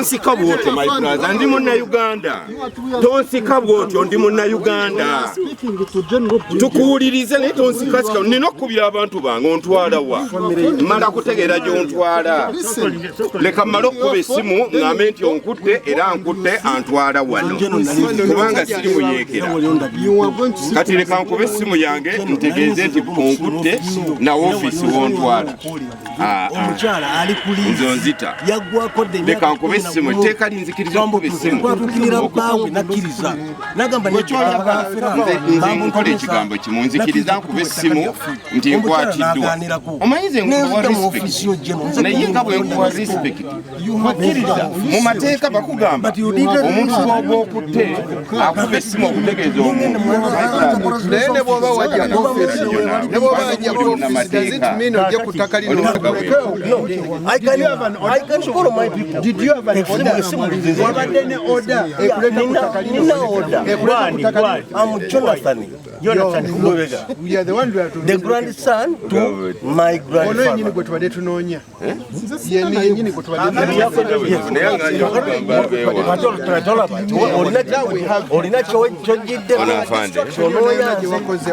tonsika bwotyo my brother ndi Munnayuganda tonsika bwotyo ndi Munnayuganda tukuwulirize naye tonsika sika nina okukubira abantu bange ontwala wa mala kutegeera gy'ontwala leka mmale okkuba essimu ng'ambe nti onkutte era nkutte antwala wano kubanga siri muyeekera kati leka nkube essimu yange ntegeeze nti onkutte na woofiisi wontwala nze onzita leka nkube essimu etteeka linzikiriza okuba essimu nze nkola ekigambo kimu nzikiriza nkube essimu nti nkwatiddwa omanyi nze nkuwa respect naye nga bwe nkuwa respect mukkiriza mu mateeka bakugamba omuntu gw'okutte akuba essimu okutegeeza omuntu naye ne bw'oba wajja ne bw'oba wajja doesn't mean ojja ku ttaka lino. I can call my people. Did you have an order? I'm Jonathan. We are the one who have to the grandson to my grandfather.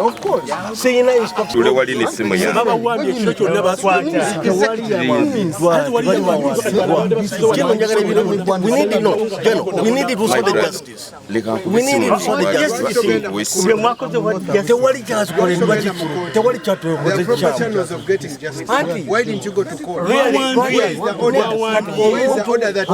Of course. We need to know. We need to do the justice. We need to do the justice. The proper channels of getting justice. Why didn't you go to court? Really? Where is the order? Where is the order that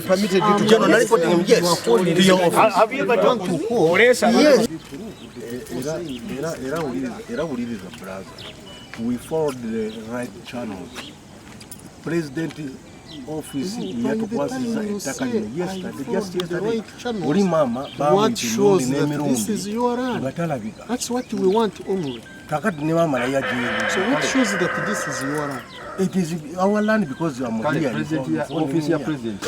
permitted you to generally put him? Yes. To your office. Have you ever gone to court? Yes. We followed the right channels. President office yatukwasiza ettaka lino yesterday. Oli mama what shows that this is your land? That's what we want only. Kakati ne mama naye ajiye. So what shows that this is your land? It is our land because you are here. Office ya president.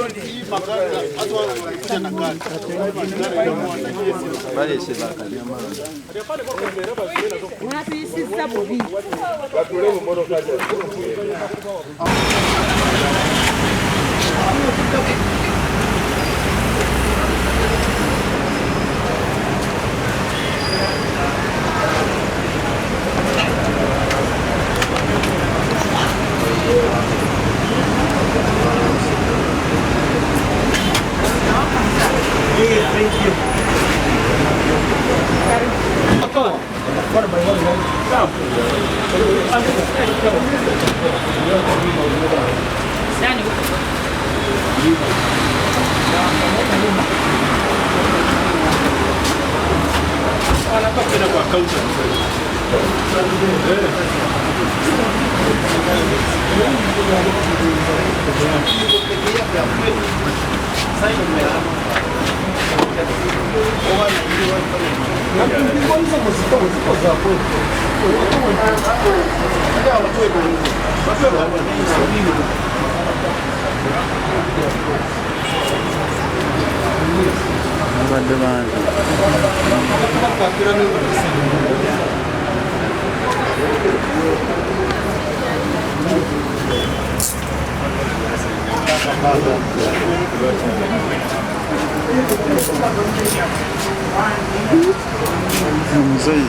Mzee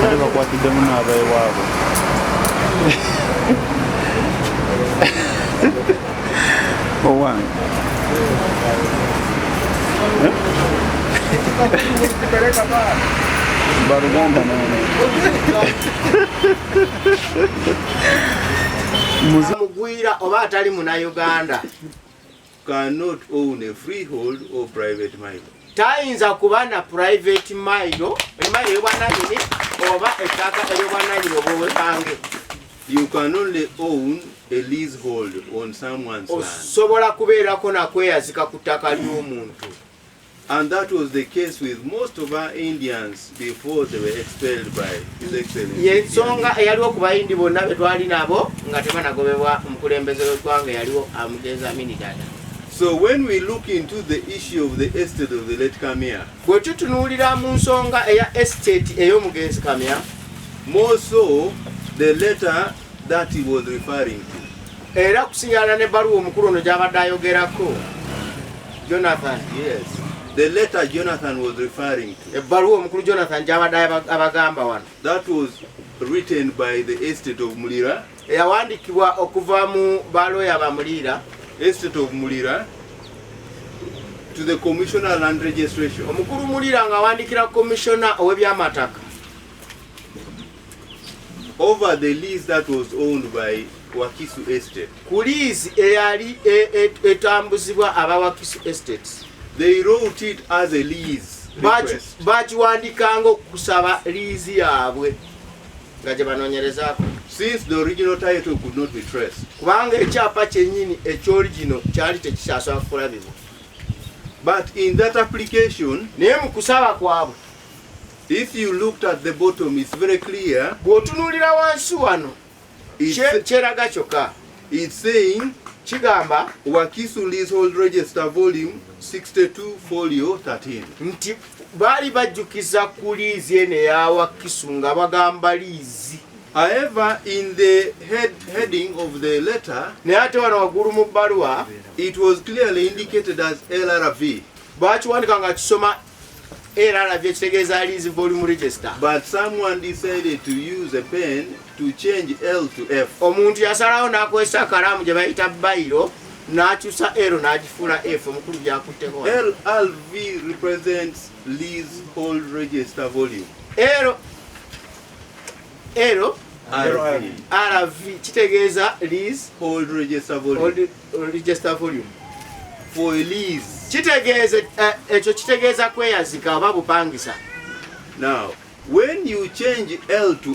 nataka kuwapiga mna abaye wabo owan baruganda nane mugwira oba atali Munnayuganda cannot own a freehold or private mile. Tayinza kuba na private mile, mile y'obwannannyini oba ettaka ery'obwannannyini obw'obupange. You can only own a leasehold on someone's land. Osobola kubeerako nakweyazika ku ttaka ly'omuntu. And that was the case with most of our Indians before they were expelled by His Excellency. Yensonga eyaliwo ku bayindi bonna be twali nabo nga tebanagobebwa omukulembeze w'eggwanga yaliwo amugenza Amini Dada. So when we look into the issue of the estate of the late Kamia, bwe tutunuulira mu nsonga eya estate ey'omugenzi Kamya, more so the letter that he was referring to. era kusinyana ne baluwa omukulu ono gy'abadde ayogerako Jonathan. Yes, the letter Jonathan was referring to. Ebbaluwa omukulu Jonathan gy'abadde abagamba wano. That was written by the estate of Mulira. Yawandiikibwa okuva mu baloya ba Mulira. Estate of Mulira to the Commissioner of Land Registration. Omukulu Mulira ng'awandiikira Commissioner ow'ebyamataka. Over the lease that was owned by Wakisu Estate. Ku lease eyali etambuzibwa aba Wakisu Estates. They wrote it as a lease request. Bakiwandikanga okusaba lease yaabwe nga gye banoonyerezaako. Since the original title could not be traced. Kubanga ekyapa kyennyini eky'origino kyali tekikyasobola kulabibwa. But in that application, naye mu kusaba kwabwe, if you looked at the bottom, it's very clear. Bw'otunuulira wansi wano kyeraga kyokka. It's saying kigamba Wakisu Leasehold Register Volume 62 Folio 13. Nti baali bajjukiza ku liizi eno eya Wakisu nga bagamba liizi. However, in the heading of the letter, naye ate wano waggulu mu bbaluwa, it was clearly indicated as LRV. Bakiwandika nga kisoma LRV ekitegeeza lease volume register. But someone decided to use a pen to change L to F. Omuntu yasalawo n'akozesa akalaamu gye bayita bayiro n'akyusa L n'agifuula F. Omukulu byakutteko. LRV represents Leasehold Register Volume. RV kitegeeza Leasehold Register Volume. Register volume. For a lease. Kitegeeza ekyo kitegeeza kweyazika oba bupangisa. Now, when you change L to